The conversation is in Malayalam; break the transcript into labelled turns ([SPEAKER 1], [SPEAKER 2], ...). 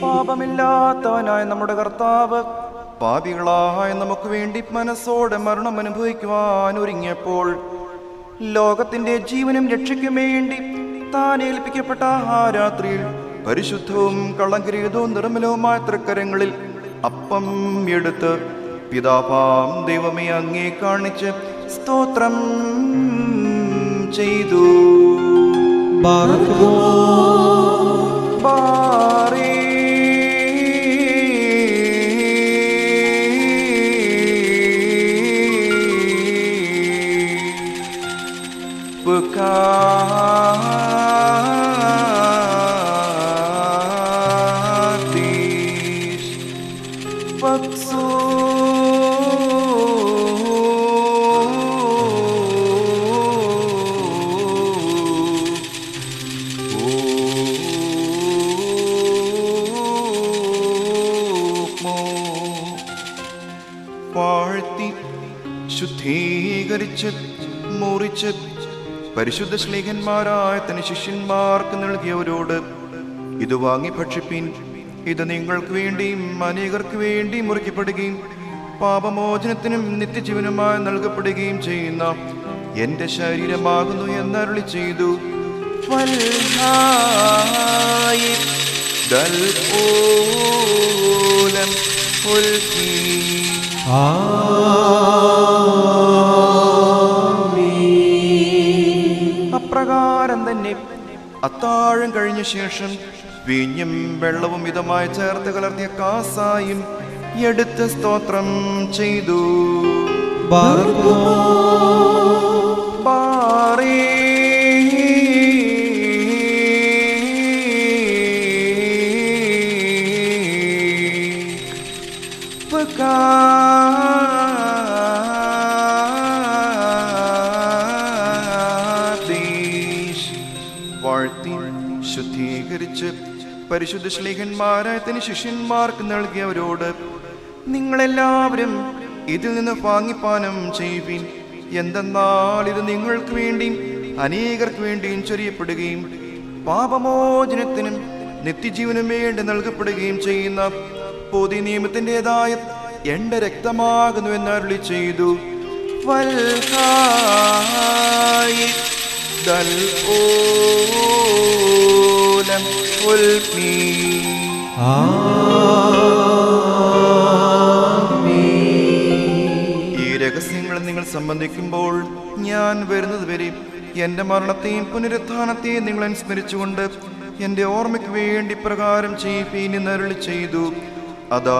[SPEAKER 1] പാപമില്ലാത്തവനായ നമ്മുടെ കർത്താവ് പാപികളായ നമുക്ക് വേണ്ടി മനസ്സോടെ മരണം അനുഭവിക്കുവാൻ ഒരുങ്ങിയപ്പോൾ ലോകത്തിന്റെ ജീവനും രക്ഷയ്ക്കും വേണ്ടി താൻ ഏൽപ്പിക്കപ്പെട്ട ആ രാത്രിയിൽ പരിശുദ്ധവും കളങ്കരഹിതവും നിർമ്മലവുമായ തൃക്കരങ്ങളിൽ അപ്പം എടുത്ത് പിതാവാം ദൈവമേ അങ്ങേ കാണിച്ച് സ്തോത്രം ചെയ്തു. വാഴ്ത്തി ശുദ്ധീകരിച്ച് മുറിച്ച് പരിശുദ്ധ ശ്ലീഹന്മാരായ തന്റെ ശിഷ്യന്മാർക്ക് നൽകിയവരോട്, ഇത് വാങ്ങി ഭക്ഷിപ്പിൻ, ഇത് നിങ്ങൾക്ക് വേണ്ടിയും അനേകർക്ക് വേണ്ടിയും മുറിക്കപ്പെടുകയും പാപമോചനത്തിനും നിത്യജീവനുമായി നൽകപ്പെടുകയും ചെയ്യുന്ന എന്റെ ശരീരമാകുന്നു എന്നരുളി ചെയ്തു. അപ്രകാരം തന്നെ അത്താഴം കഴിഞ്ഞ ശേഷം വീഞ്ഞും വെള്ളവും മിതമായി ചേർത്ത് കലർത്തിയ കാസായും എടുത്ത് സ്തോത്രം ചെയ്തു. വാഴ്ത്തി ശുദ്ധീകരിച്ച് പരിശുദ്ധ ശ്ലീഹന്മാരായ തന്റെ ശിഷ്യന്മാർക്ക് നൽകിയവരോട്, നിങ്ങളെല്ലാവരും ഇതിൽ നിന്ന് വാങ്ങിപ്പാനം ചെയ്യുവിൻ, എന്തെന്നാൽ ഇത് നിങ്ങൾക്ക് വേണ്ടിയും അനേകർക്ക് വേണ്ടിയും ചൊരിയപ്പെടുകയും പാപമോചനത്തിനും നിത്യജീവനും വേണ്ടി നൽകപ്പെടുകയും ചെയ്യുന്ന പുതിയ നിയമത്തിൻ്റെതായ എന്റെ രക്തമാകുന്നു എന്നരുളി ചെയ്തു. ഈ രഹസ്യങ്ങൾ നിങ്ങൾ സംബന്ധിക്കുമ്പോൾ ഞാൻ വരുന്നത് വരെ എന്റെ മരണത്തെയും പുനരുത്ഥാനത്തെയും നിങ്ങൾ അനുസ്മരിച്ചുകൊണ്ട് എന്റെ ഓർമ്മയ്ക്ക് വേണ്ടി പ്രകാരം ചെയ്യുവീൻ എന്നരുളി ചെയ്തു. അതാ